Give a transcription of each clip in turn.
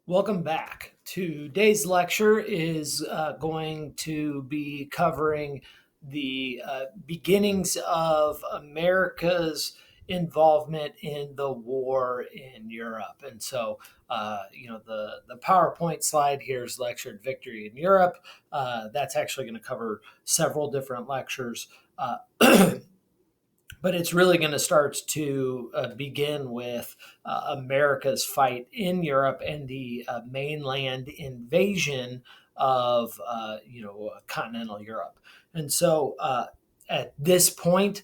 Welcome back. Today's lecture is going to be covering the beginnings of America's involvement in the war in Europe. And so, the PowerPoint slide here is lectured Victory in Europe. That's actually going to cover several different lectures. But it's really going to start to begin with America's fight in Europe and the mainland invasion of continental Europe. And so at this point,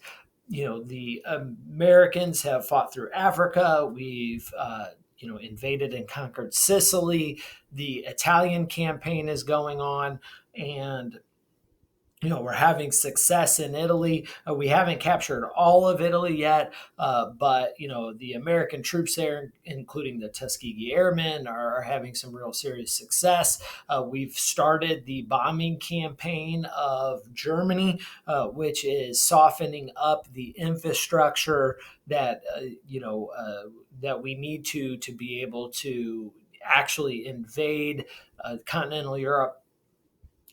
the Americans have fought through Africa. We've invaded and conquered Sicily. The Italian campaign is going on, and we're having success in Italy. We haven't captured all of Italy yet, but the American troops there, including the Tuskegee Airmen, are having some real serious success. We've started the bombing campaign of Germany, which is softening up the infrastructure that that we need to be able to actually invade continental Europe.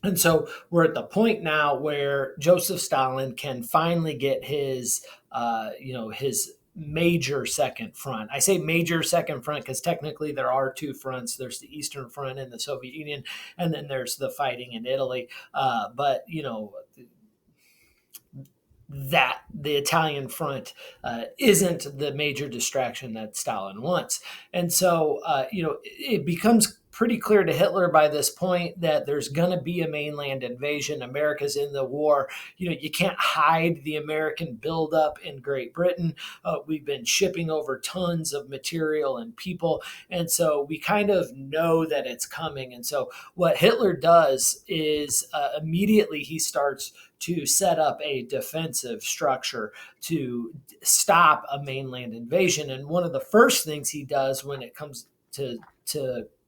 And so we're at the point now where Joseph Stalin can finally get his major second front. I say major second front because technically there are two fronts. There's the Eastern Front in the Soviet Union, and then there's the fighting in Italy. But that the Italian front isn't the major distraction that Stalin wants. And so, it becomes pretty clear to Hitler by this point that there's going to be a mainland invasion. America's in the war. You can't hide the American buildup in Great Britain. We've been shipping over tons of material and people. And so we kind of know that it's coming. And so what Hitler does is immediately he starts to set up a defensive structure to stop a mainland invasion. And one of the first things he does when it comes to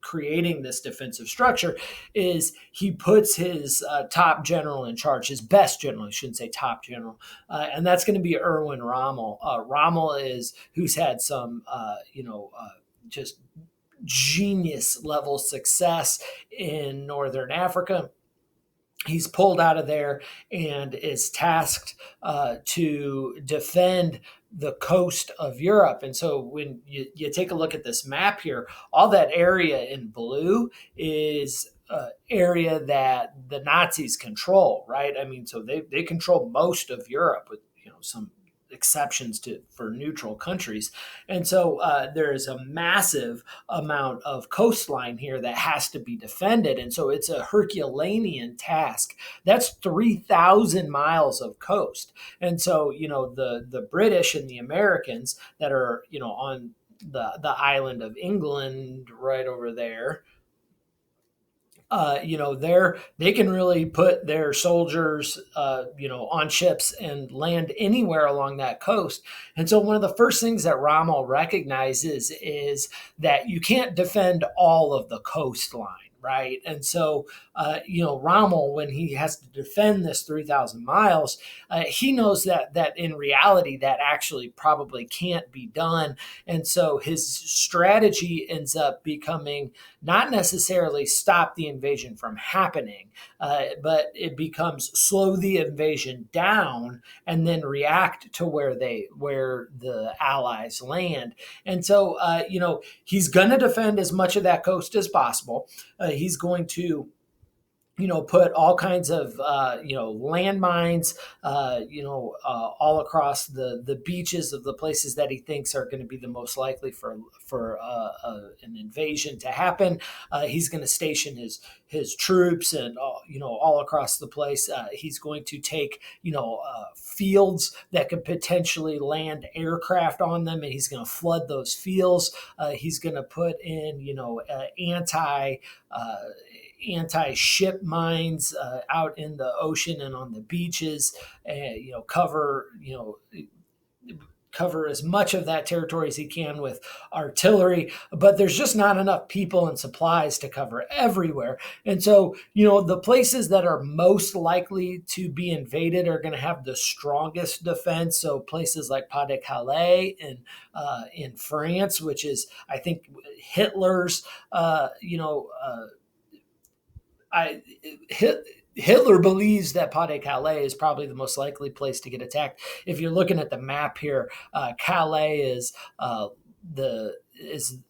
creating this defensive structure is he puts his top general in charge, his best general, I shouldn't say top general, and that's going to be Erwin Rommel. Rommel is who's had some, just genius level success in Northern Africa. He's pulled out of there and is tasked to defend the coast of Europe. And so when you take a look at this map here, all that area in blue is area that the Nazis control, right? I mean, so they control most of Europe with some exceptions for neutral countries. And so there is a massive amount of coastline here that has to be defended. And so it's a Herculean task. That's 3,000 miles of coast. And so, the British and the Americans that are, on the island of England right over there, they can really put their soldiers, on ships and land anywhere along that coast. And so one of the first things that Rommel recognizes is that you can't defend all of the coastline. Right. And so, Rommel, when he has to defend this 3,000 miles, he knows that in reality, that actually probably can't be done. And so his strategy ends up becoming not necessarily stop the invasion from happening, but it becomes slow the invasion down and then react to where the Allies land. And so, he's going to defend as much of that coast as possible. He's going to put all kinds of, landmines, all across the beaches of the places that he thinks are going to be the most likely for an invasion to happen. He's going to station his troops and, all across the place. He's going to take, fields that could potentially land aircraft on them, and he's going to flood those fields. He's going to put in, anti-ship mines out in the ocean and on the beaches, cover, cover as much of that territory as he can with artillery, but there's just not enough people and supplies to cover everywhere. And so, the places that are most likely to be invaded are going to have the strongest defense. So places like Pas de Calais in France, which is, I think, Hitler's, I Hitler believes that Pas de Calais is probably the most likely place to get attacked. If you're looking at the map here, Calais is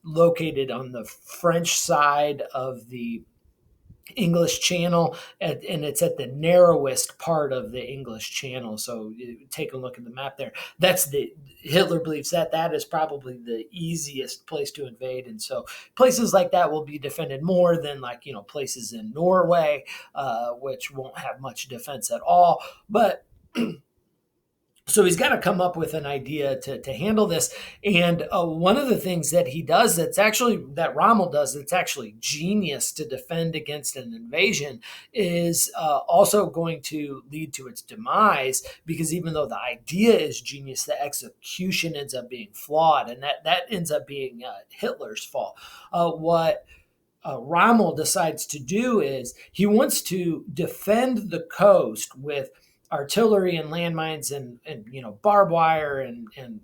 located on the French side of the English Channel, and it's at the narrowest part of the English Channel. So take a look at the map there. Hitler believes that is probably the easiest place to invade, and so places like that will be defended more than places in Norway, which won't have much defense at all. But so he's got to come up with an idea to handle this. And one of the things that he does that Rommel does that's actually genius to defend against an invasion is also going to lead to its demise, because even though the idea is genius, the execution ends up being flawed, and that ends up being Hitler's fault. What Rommel decides to do is he wants to defend the coast with artillery and landmines and barbed wire and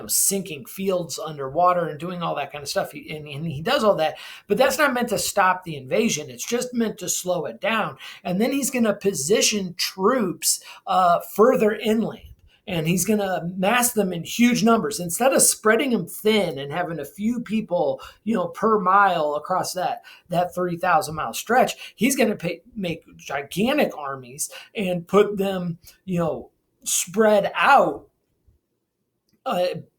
sinking fields underwater and doing all that kind of stuff. And he does all that, but that's not meant to stop the invasion. It's just meant to slow it down. And then he's going to position troops further inland. And he's going to mass them in huge numbers instead of spreading them thin and having a few people, per mile across that 3,000-mile stretch. He's going to make gigantic armies and put them, spread out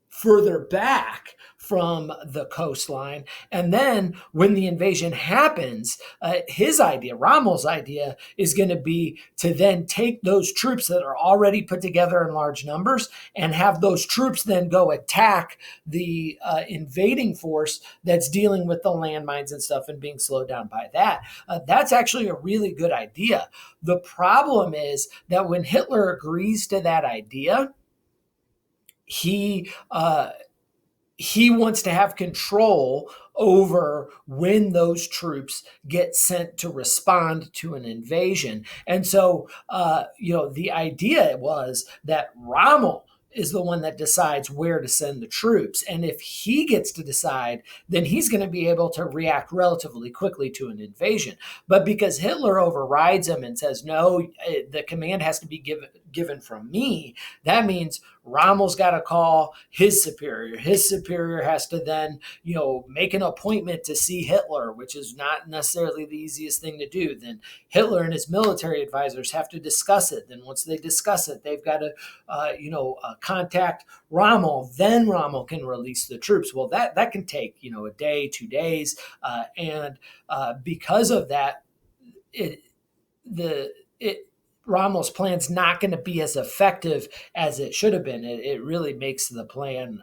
further back from the coastline. And then when the invasion happens, Rommel's idea is going to be to then take those troops that are already put together in large numbers and have those troops then go attack the invading force that's dealing with the landmines and stuff and being slowed down by that. That's actually a really good idea. The problem is that when Hitler agrees to that idea, he wants to have control over when those troops get sent to respond to an invasion. And so, the idea was that Rommel is the one that decides where to send the troops. And if he gets to decide, then he's going to be able to react relatively quickly to an invasion. But because Hitler overrides him and says, no, the command has to be given from me, that means Rommel's got to call his superior. His superior has to then, make an appointment to see Hitler, which is not necessarily the easiest thing to do. Then Hitler and his military advisors have to discuss it. Then once they discuss it, they've got to, contact Rommel. Then Rommel can release the troops. Well, that can take, a day, 2 days. And because of that, Rommel's plan's not going to be as effective as it should have been. It really makes the plan,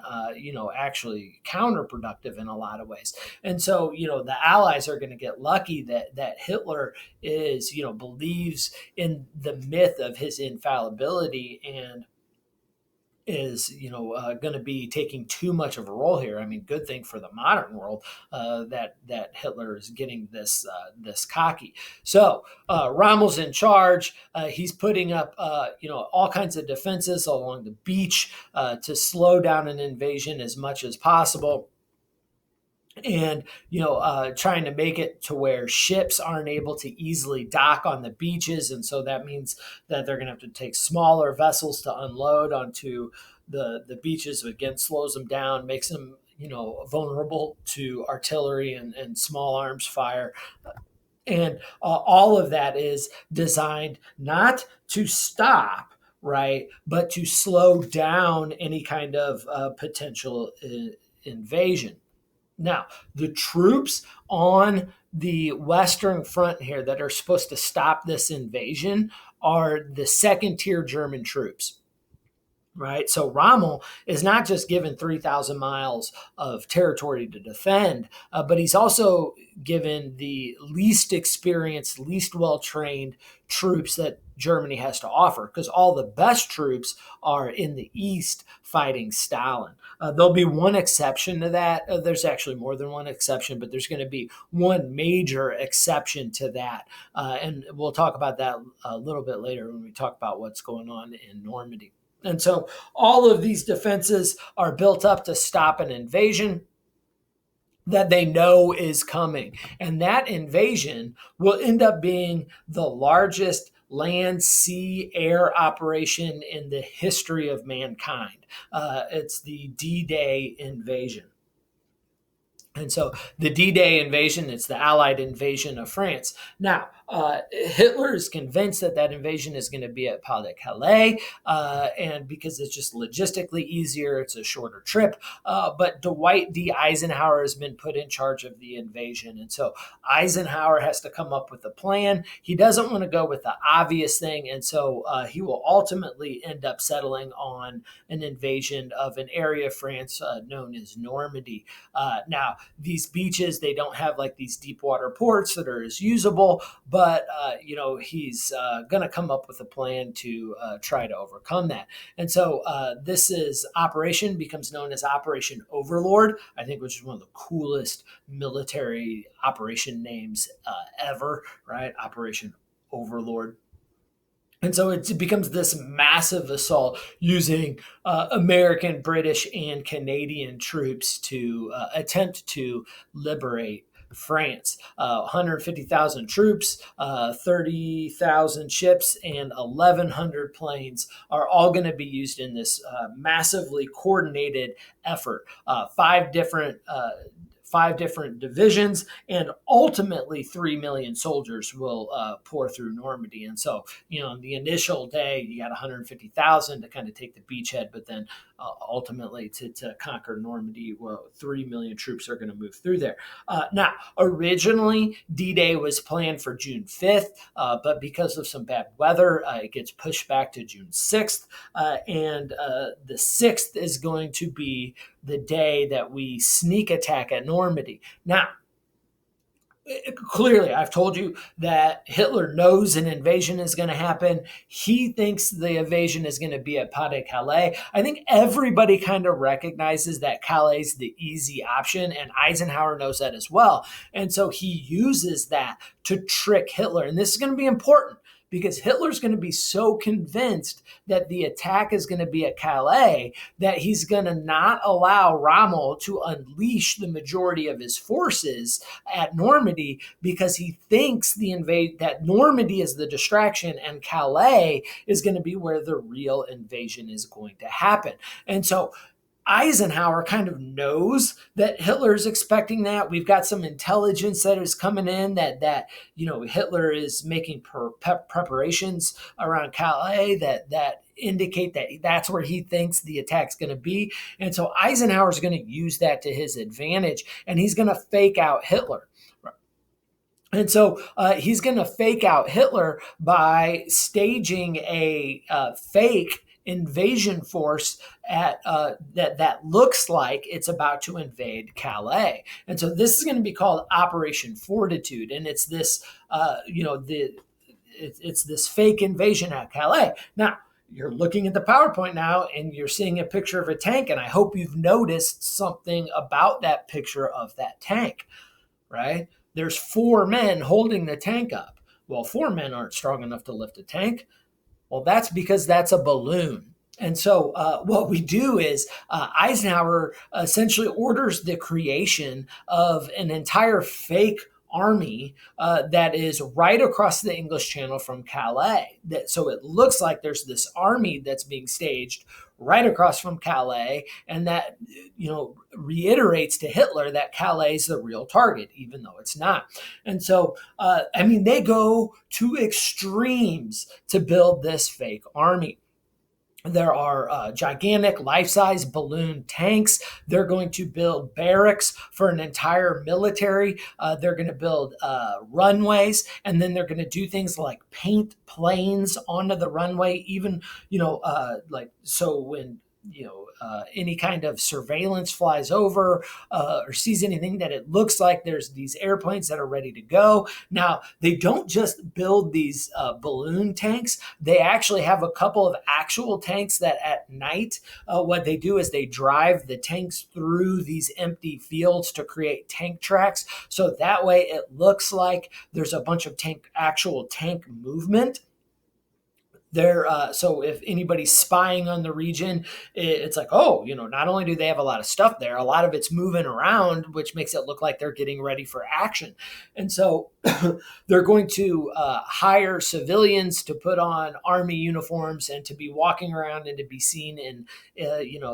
actually counterproductive in a lot of ways. And so, the Allies are going to get lucky that Hitler believes in the myth of his infallibility and is going to be taking too much of a role here. I mean, good thing for the modern world that Hitler is getting this cocky. So Rommel's in charge. He's putting up all kinds of defenses along the beach to slow down an invasion as much as possible. And trying to make it to where ships aren't able to easily dock on the beaches, and so that means that they're going to have to take smaller vessels to unload onto the beaches. Again, slows them down, makes them vulnerable to artillery and small arms fire. And all of that is designed not to stop, right, but to slow down any kind of potential invasion. Now, the troops on the Western Front here that are supposed to stop this invasion are the second-tier German troops. right? So Rommel is not just given 3,000 miles of territory to defend, but he's also given the least experienced, least well trained troops that Germany has to offer, because all the best troops are in the east fighting Stalin. There'll be one exception to that. There's actually more than one exception, but there's going to be one major exception to that. And we'll talk about that a little bit later when we talk about what's going on in Normandy. And so all of these defenses are built up to stop an invasion that they know is coming. And that invasion will end up being the largest land, sea, air operation in the history of mankind. It's the D-Day invasion. And so the D-Day invasion, it's the Allied invasion of France. Now, Hitler is convinced that that invasion is going to be at Pas de Calais, and because it's just logistically easier, it's a shorter trip. But Dwight D. Eisenhower has been put in charge of the invasion. And so Eisenhower has to come up with a plan. He doesn't want to go with the obvious thing. And so he will ultimately end up settling on an invasion of an area of France known as Normandy. Now, these beaches, they don't have like these deep water ports that are as usable, but he's going to come up with a plan to try to overcome that. And so this is operation becomes known as Operation Overlord, I think, which is one of the coolest military operation names ever, right? Operation Overlord. And so it becomes this massive assault using American, British, and Canadian troops to attempt to liberate France. 150,000 troops, 30,000 ships, and 1,100 planes are all going to be used in this massively coordinated effort. Five different divisions, and ultimately 3 million soldiers will pour through Normandy. And so, the initial day, you got 150,000 to kind of take the beachhead, but then ultimately to conquer Normandy, well, 3 million troops are going to move through there. Now, originally, D-Day was planned for June 5th, but because of some bad weather, it gets pushed back to June 6th. And the 6th is going to be the day that we sneak attack at Normandy. Now, clearly, I've told you that Hitler knows an invasion is going to happen. He thinks the invasion is going to be at Pas de Calais. I think everybody kind of recognizes that Calais is the easy option, and Eisenhower knows that as well. And so he uses that to trick Hitler. And this is going to be important, because Hitler's going to be so convinced that the attack is going to be at Calais that he's going to not allow Rommel to unleash the majority of his forces at Normandy, because he thinks that Normandy is the distraction and Calais is going to be where the real invasion is going to happen. And so Eisenhower kind of knows that Hitler's expecting that. We've got some intelligence that is coming in that Hitler is making preparations around Calais that indicate that that's where he thinks the attack's going to be. And so Eisenhower's going to use that to his advantage, and he's going to fake out Hitler. And so he's going to fake out Hitler by staging a fake invasion force at that looks like it's about to invade Calais. And so this is going to be called Operation Fortitude, and it's this it's this fake invasion at Calais. Now, you're looking at the PowerPoint now and you're seeing a picture of a tank, and I hope you've noticed something about that picture of that tank, right? There's 4 men holding the tank up. Well, 4 men aren't strong enough to lift a tank. Well, that's because that's a balloon. And so what we do is Eisenhower essentially orders the creation of an entire fake army that is right across the English Channel from Calais. So it looks like there's this army that's being staged right across from Calais, and that reiterates to Hitler that Calais is the real target, even though it's not. And so, they go to extremes to build this fake army. There are gigantic life-size balloon tanks. They're going to build barracks for an entire military. They're going to build runways, and then they're going to do things like paint planes onto the runway. Even like so when any kind of surveillance flies over or sees anything, that it looks like there's these airplanes that are ready to go. Now, they don't just build these balloon tanks, they actually have a couple of actual tanks that at night, what they do is they drive the tanks through these empty fields to create tank tracks. So that way it looks like there's a bunch of actual tank movement there. So if anybody's spying on the region, it's like, oh, not only do they have a lot of stuff there, a lot of it's moving around, which makes it look like they're getting ready for action. And so they're going to hire civilians to put on army uniforms and to be walking around and to be seen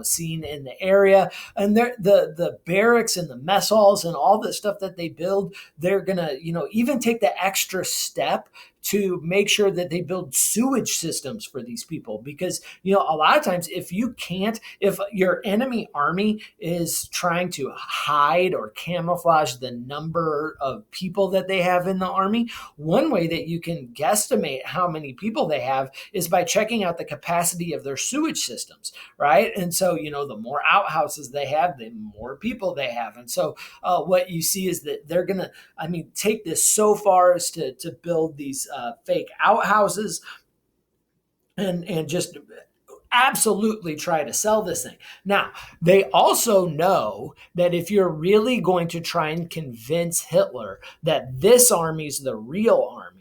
seen in the area. And the barracks and the mess halls and all the stuff that they build, they're gonna even take the extra step to make sure that they build sewage systems for these people, because a lot of times if your enemy army is trying to hide or camouflage the number of people that they have in the army, one way that you can guesstimate how many people they have is by checking out the capacity of their sewage systems, right? And so the more outhouses they have, the more people they have. And so what you see is that they're gonna take this so far as to build these fake outhouses and just absolutely try to sell this thing. Now, they also know that if you're really going to try and convince Hitler that this army's the real army,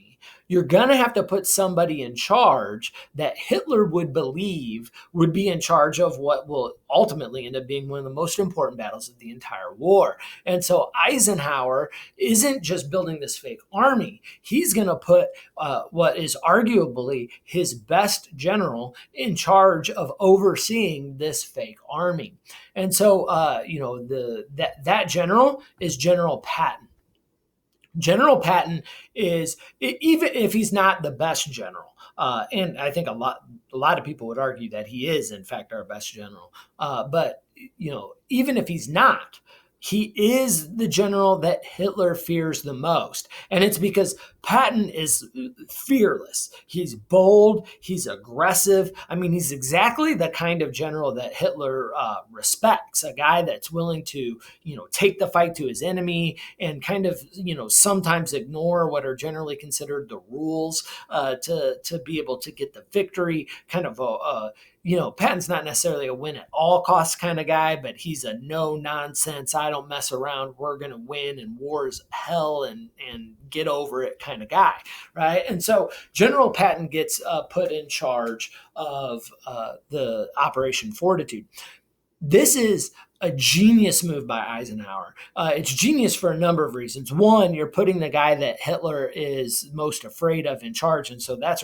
you're going to have to put somebody in charge that Hitler would believe would be in charge of what will ultimately end up being one of the most important battles of the entire war. And so Eisenhower isn't just building this fake army. He's going to put what is arguably his best general in charge of overseeing this fake army. And so, that general is General Patton. General Patton is, even if he's not the best general, and I think a lot of people would argue that he is, in fact, our best general. But even if he's not, he is the general that Hitler fears the most. And it's because Patton is fearless. He's bold. He's aggressive. He's exactly the kind of general that Hitler respects, a guy that's willing to, take the fight to his enemy and kind of, sometimes ignore what are generally considered the rules to be able to get the victory, kind of Patton's not necessarily a win at all costs kind of guy, but he's a no nonsense, I don't mess around, we're going to win, and war's hell and get over it kind of guy, right? And so General Patton gets put in charge of the Operation Fortitude. This is a genius move by Eisenhower. It's genius for a number of reasons. One, you're putting the guy that Hitler is most afraid of in charge, and so that's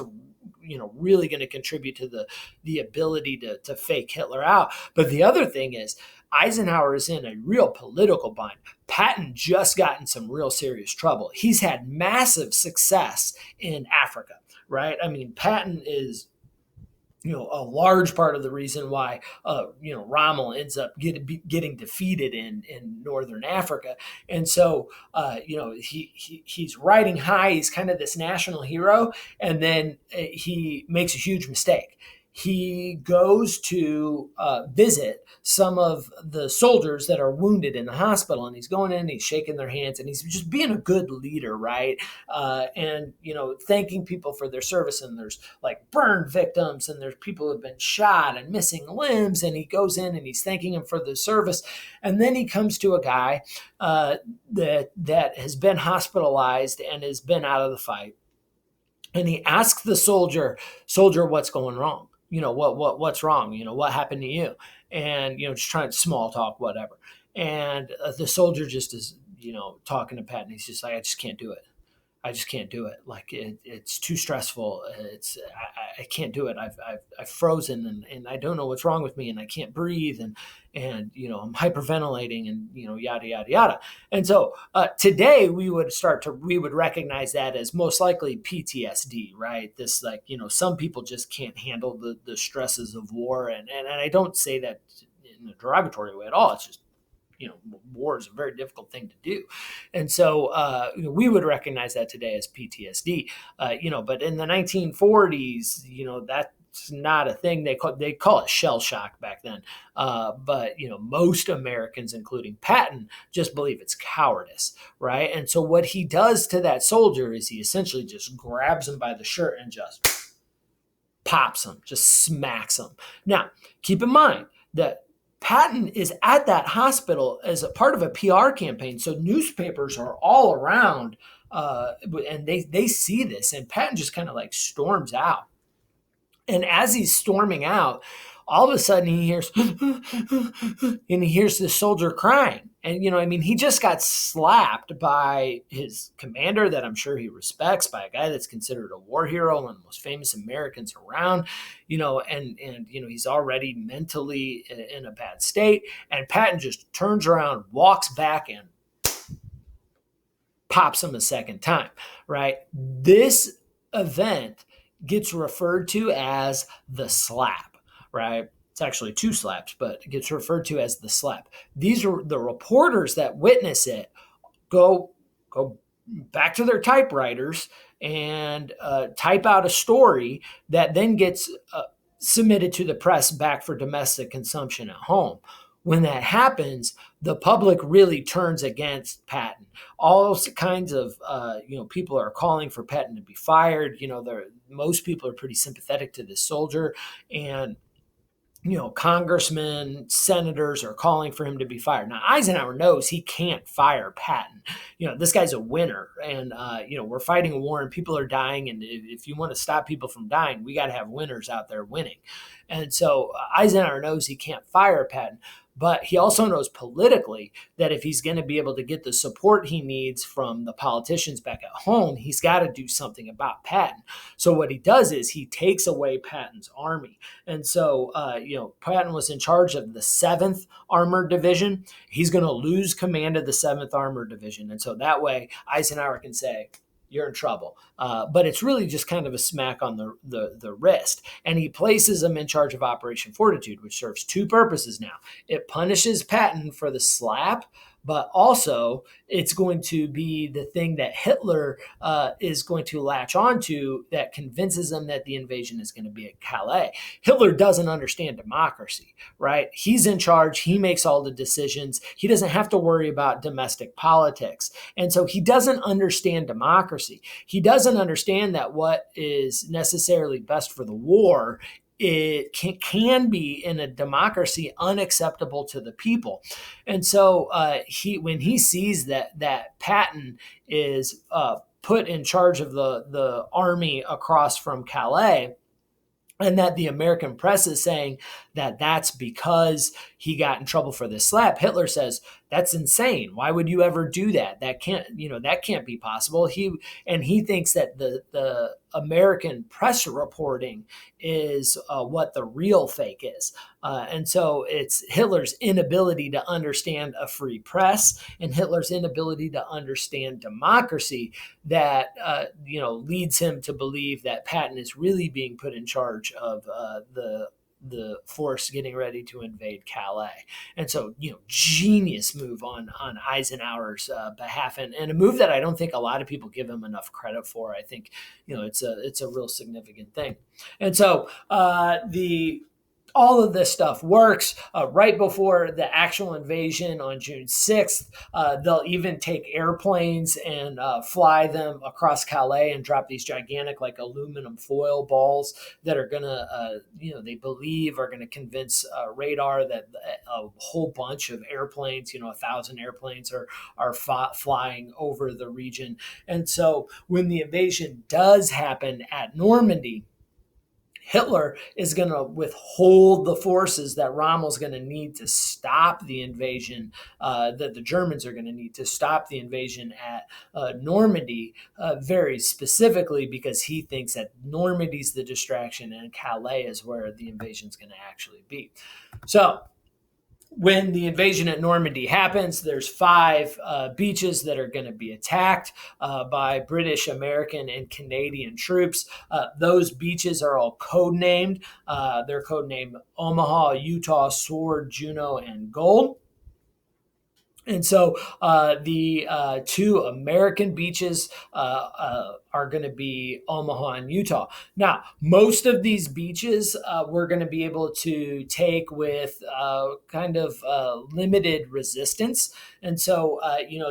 really going to contribute to the ability to fake Hitler out. But the other thing is Eisenhower is in a real political bind. Patton just got in some real serious trouble. He's had massive success in Africa, right? Patton is a large part of the reason why Rommel ends up getting defeated in northern Africa. And so he's riding high. He's kind of this national hero, and then he makes a huge mistake. He goes to visit some of the soldiers that are wounded in the hospital, and he's going in and he's shaking their hands, and he's just being a good leader, right? And thanking people for their service. And there's like burn victims, and there's people who have been shot and missing limbs, and he goes in and he's thanking them for the service. And then he comes to a guy that has been hospitalized and has been out of the fight, and he asks the soldier, what's going wrong? What's wrong? What happened to you? And, just trying to small talk, whatever. And the soldier just is, talking to Patton. He's just like, I just can't do it. I just can't do it. Like it's too stressful. I can't do it. I've frozen and I don't know what's wrong with me and I can't breathe and I'm hyperventilating and yada yada yada. And so today we would recognize that as most likely PTSD, right? This like some people just can't handle the stresses of war, and I don't say that in a derogatory way at all. It's just war is a very difficult thing to do, and so we would recognize that today as PTSD. But in the 1940s, that's not a thing. They call it shell shock back then. But most Americans, including Patton, just believe it's cowardice, right? And so what he does to that soldier is he essentially just grabs him by the shirt and just pops him, just smacks him. Now, keep in mind that Patton is at that hospital as a part of a PR campaign, so newspapers are all around, and they see this, and Patton just kind of like storms out. And as he's storming out, all of a sudden he hears, and he hears this soldier crying. And, he just got slapped by his commander that I'm sure he respects, by a guy that's considered a war hero, one of the most famous Americans around, and he's already mentally in a bad state. And Patton just turns around, walks back, and pops him a second time, right? This event gets referred to as the slap, right? It's actually two slaps, but it gets referred to as the slap. These are the reporters that witness it go back to their typewriters and type out a story that then gets submitted to the press back for domestic consumption at home. When that happens, the public really turns against Patton. All kinds of people are calling for Patton to be fired. Most people are pretty sympathetic to this soldier, and congressmen, senators are calling for him to be fired. Now, Eisenhower knows he can't fire Patton. This guy's a winner, and we're fighting a war and people are dying. And if you want to stop people from dying, we got to have winners out there winning. And so Eisenhower knows he can't fire Patton. But he also knows politically that if he's going to be able to get the support he needs from the politicians back at home, he's got to do something about Patton. So what he does is he takes away Patton's army. And so, Patton was in charge of the 7th Armored Division. He's going to lose command of the 7th Armored Division. And so that way Eisenhower can say, you're in trouble. But it's really just kind of a smack on the wrist. And he places him in charge of Operation Fortitude, which serves two purposes now. It punishes Patton for the slap, but also it's going to be the thing that Hitler is going to latch onto that convinces him that the invasion is going to be at Calais. Hitler doesn't understand democracy, right? He's in charge. He makes all the decisions. He doesn't have to worry about domestic politics. And so he doesn't understand democracy. He doesn't understand that what is necessarily best for the war it can be in a democracy unacceptable to the people. And so when he sees that Patton is put in charge of the army across from Calais, and that the American press is saying that that's because he got in trouble for this slap, Hitler says, that's insane. Why would you ever do that? That can't be possible. He thinks that the American press reporting is what the real fake is. And so it's Hitler's inability to understand a free press and Hitler's inability to understand democracy that leads him to believe that Patton is really being put in charge of the force getting ready to invade Calais. And so, genius move on Eisenhower's behalf, and a move that I don't think a lot of people give him enough credit for. I think, it's a real significant thing. And so all of this stuff works. Right before the actual invasion on June 6th, they'll even take airplanes and fly them across Calais and drop these gigantic like aluminum foil balls that are going to, they believe are going to convince radar that a whole bunch of airplanes, 1,000 airplanes are flying over the region. And so when the invasion does happen at Normandy, Hitler is going to withhold the forces that Rommel's going to need to stop the invasion, that the Germans are going to need to stop the invasion at Normandy, very specifically because he thinks that Normandy's the distraction and Calais is where the invasion is going to actually be. So when the invasion at Normandy happens, there's five beaches that are going to be attacked by British, American, and Canadian troops. Those beaches are all codenamed. They're codenamed Omaha, Utah, Sword, Juno, and Gold. And so the two American beaches are going to be Omaha and Utah. Now, most of these beaches we're going to be able to take with kind of limited resistance. And so,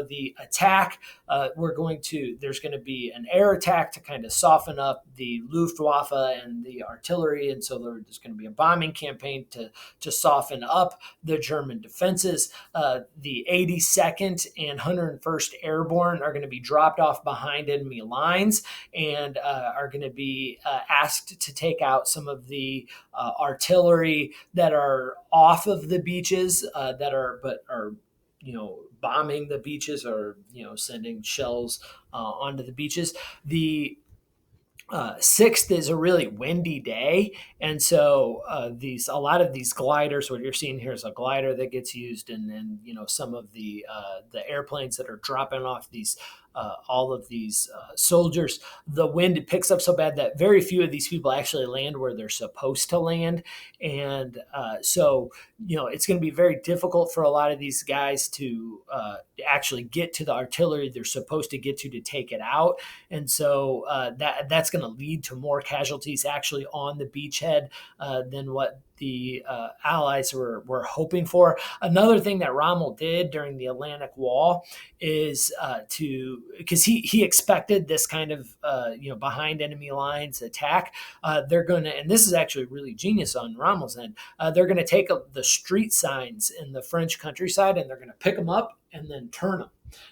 the attack, there's going to be an air attack to kind of soften up the Luftwaffe and the artillery. And so there's going to be a bombing campaign to soften up the German defenses. The 82nd and 101st Airborne are going to be dropped off behind enemy lines and are going to be asked to take out some of the artillery that are off of the beaches but are bombing the beaches or sending shells onto the beaches. The sixth is a really windy day, and so a lot of these gliders. What you're seeing here is a glider that gets used, and then some of the airplanes that are dropping off these all of these soldiers. The wind picks up so bad that very few of these people actually land where they're supposed to land, and so it's going to be very difficult for a lot of these guys to actually get to the artillery they're supposed to get to take it out, and so that's going to lead to more casualties actually on the beachhead than what the Allies were hoping for. Another thing that Rommel did during the Atlantic Wall is because he expected this kind of behind enemy lines attack. They're going to, and this is actually really genius on Rommel's end. They're going to take the street signs in the French countryside and they're going to pick them up and then turn them.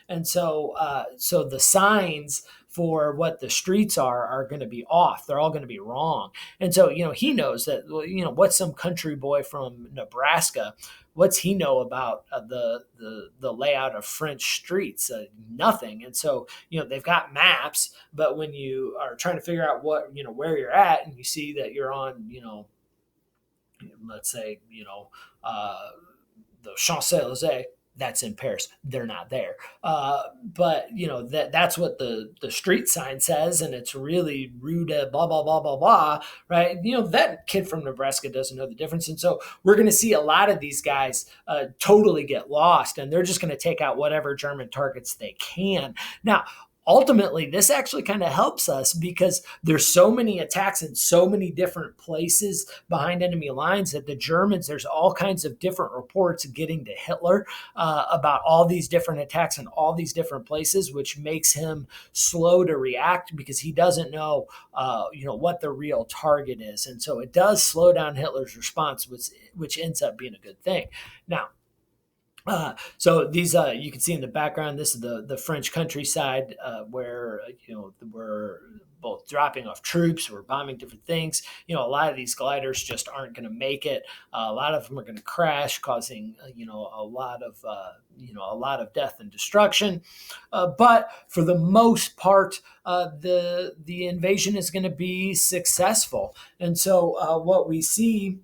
And so the signs for what the streets are going to be off. They're all going to be wrong. And so, he knows that, what's some country boy from Nebraska, what's he know about the layout of French streets? Nothing. And so, they've got maps, but when you are trying to figure out where you're at and you see that you're on, let's say, the Champs-Élysées, that's in Paris. They're not there. But that's what the street sign says, and it's really Rue de blah blah blah blah blah, right? That kid from Nebraska doesn't know the difference, and so we're going to see a lot of these guys totally get lost, and they're just going to take out whatever German targets they can. Now, ultimately, this actually kind of helps us because there's so many attacks in so many different places behind enemy lines that the Germans, there's all kinds of different reports getting to Hitler about all these different attacks in all these different places, which makes him slow to react because he doesn't know, what the real target is. And so it does slow down Hitler's response, which ends up being a good thing. Now, so these, you can see in the background, this is the French countryside where, we're both dropping off troops, we're bombing different things. A lot of these gliders just aren't going to make it. A lot of them are going to crash, causing, a lot of death and destruction. But for the most part, the invasion is going to be successful. And so what we see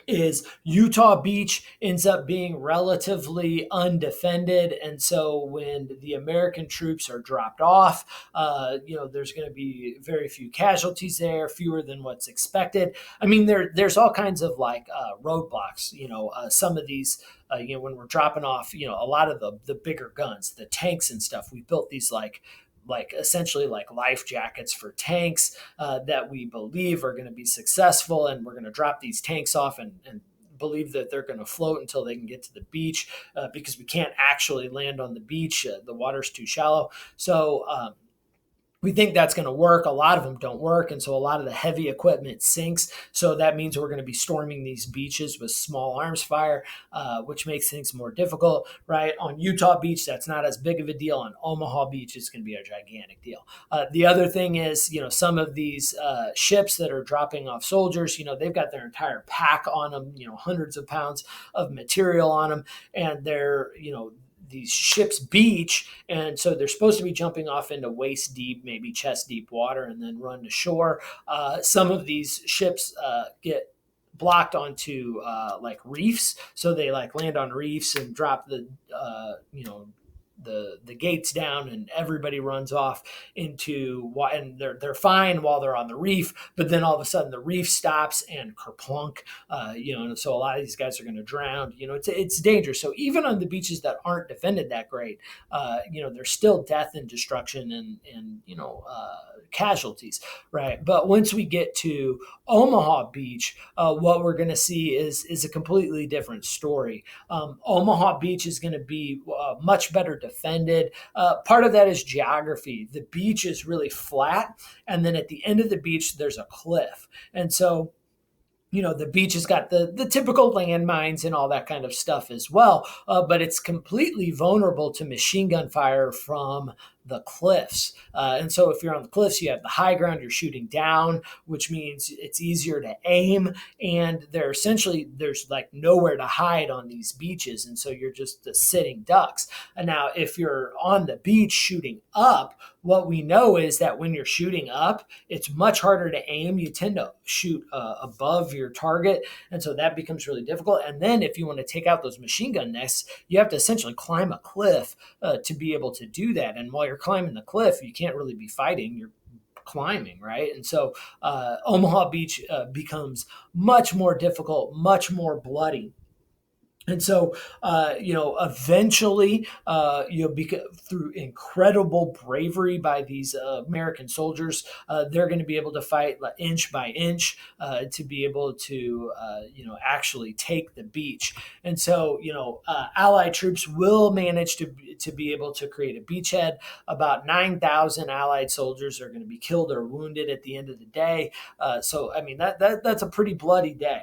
is Utah Beach ends up being relatively undefended. And so when the American troops are dropped off, there's going to be very few casualties there, fewer than what's expected. I mean, there's all kinds of roadblocks, some of these, when we're dropping off, a lot of the bigger guns, the tanks and stuff, we built these essentially life jackets for tanks that we believe are going to be successful, and we're going to drop these tanks off and believe that they're going to float until they can get to the beach because we can't actually land on the beach. The water's too shallow. So we think that's going to work. A lot of them don't work. And so a lot of the heavy equipment sinks. So that means we're going to be storming these beaches with small arms fire, which makes things more difficult, right? On Utah Beach, that's not as big of a deal. On Omaha Beach, it's going to be a gigantic deal. The other thing is, some of these ships that are dropping off soldiers, they've got their entire pack on them, hundreds of pounds of material on them. And they're, these ships beach, and so they're supposed to be jumping off into waist deep, maybe chest deep water, and then run to shore. Some of these ships get blocked onto like reefs, so they like land on reefs and drop the the gates down, and everybody runs off into, and they're fine while they're on the reef, but then all of a sudden the reef stops and kerplunk, and so a lot of these guys are going to drown. It's dangerous. So even on the beaches that aren't defended that great, there's still death and destruction and casualties, right? But once we get to Omaha Beach, what we're going to see is a completely different story. Omaha Beach is going to be much better defended. Part of that is geography. The beach is really flat, and then at the end of the beach, there's a cliff. And so the beach has got the typical landmines and all that kind of stuff as well, but it's completely vulnerable to machine gun fire from the cliffs. And so if you're on the cliffs, you have the high ground, you're shooting down, which means it's easier to aim. And there's like nowhere to hide on these beaches. And so you're just the sitting ducks. And now if you're on the beach shooting up, what we know is that when you're shooting up, it's much harder to aim. You tend to shoot above your target. And so that becomes really difficult. And then if you want to take out those machine gun nests, you have to essentially climb a cliff to be able to do that. And while you're climbing the cliff, you can't really be fighting. You're climbing, right? And so Omaha Beach becomes much more difficult, much more bloody. And so, eventually, through incredible bravery by these American soldiers, they're going to be able to fight inch by inch to be able to, actually take the beach. And so, Allied troops will manage to be able to create a beachhead. About 9,000 Allied soldiers are going to be killed or wounded at the end of the day. So, I mean, that's a pretty bloody day.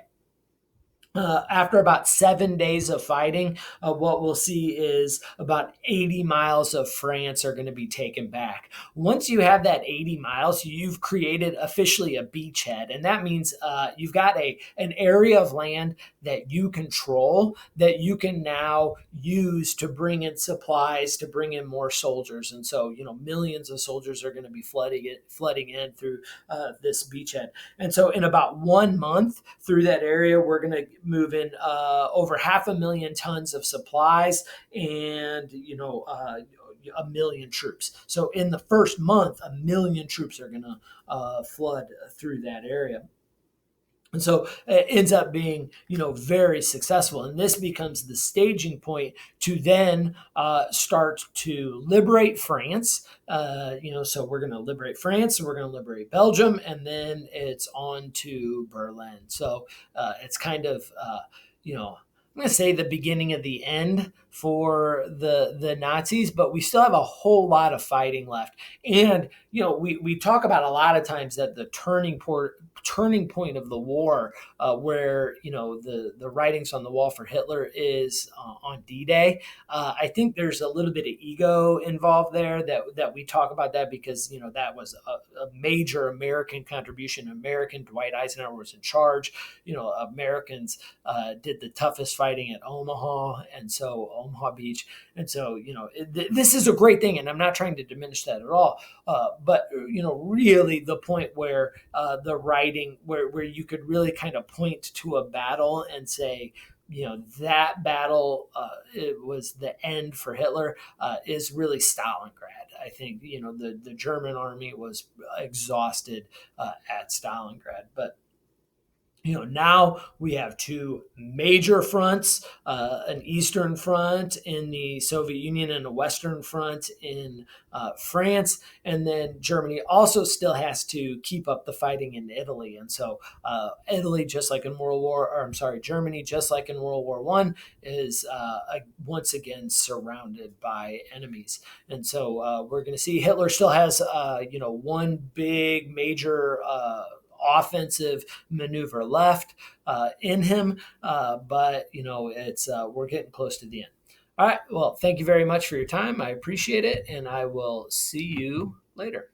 After about 7 days of fighting, what we'll see is about 80 miles of France are going to be taken back. Once you have that 80 miles, you've created officially a beachhead. And that means you've got an area of land that you control that you can now use to bring in supplies, to bring in more soldiers. And so, millions of soldiers are going to be flooding in through this beachhead. And so in about 1 month through that area, we're going to move in over 500,000 tons of supplies and, 1,000,000 troops. So in the first month, 1,000,000 troops are going to flood through that area. And so it ends up being, very successful. And this becomes the staging point to then start to liberate France. So we're going to liberate France and we're going to liberate Belgium, and then it's on to Berlin. So it's kind of, I'm going to say the beginning of the end for the Nazis, but we still have a whole lot of fighting left. And, we talk about a lot of times that the turning point of the war, where the writings on the wall for Hitler is on D-Day. I think there's a little bit of ego involved there that we talk about that because that was a major American contribution. Dwight Eisenhower was in charge. Americans did the toughest fighting at Omaha, and so Omaha Beach, and so this is a great thing, and I'm not trying to diminish that at all. But really the point where the writing where you could really kind of point to a battle and say, that battle it was the end for Hitler is really Stalingrad. I think the German army was exhausted at Stalingrad, but Now we have two major fronts, an eastern front in the Soviet Union and a western front in France. And then Germany also still has to keep up the fighting in Italy. And so Italy, just like in Germany, just like in World War One, is once again surrounded by enemies. And so we're going to see Hitler still has, one big major offensive maneuver left in him. But it's we're getting close to the end. All right. Well, thank you very much for your time. I appreciate it, and I will see you later.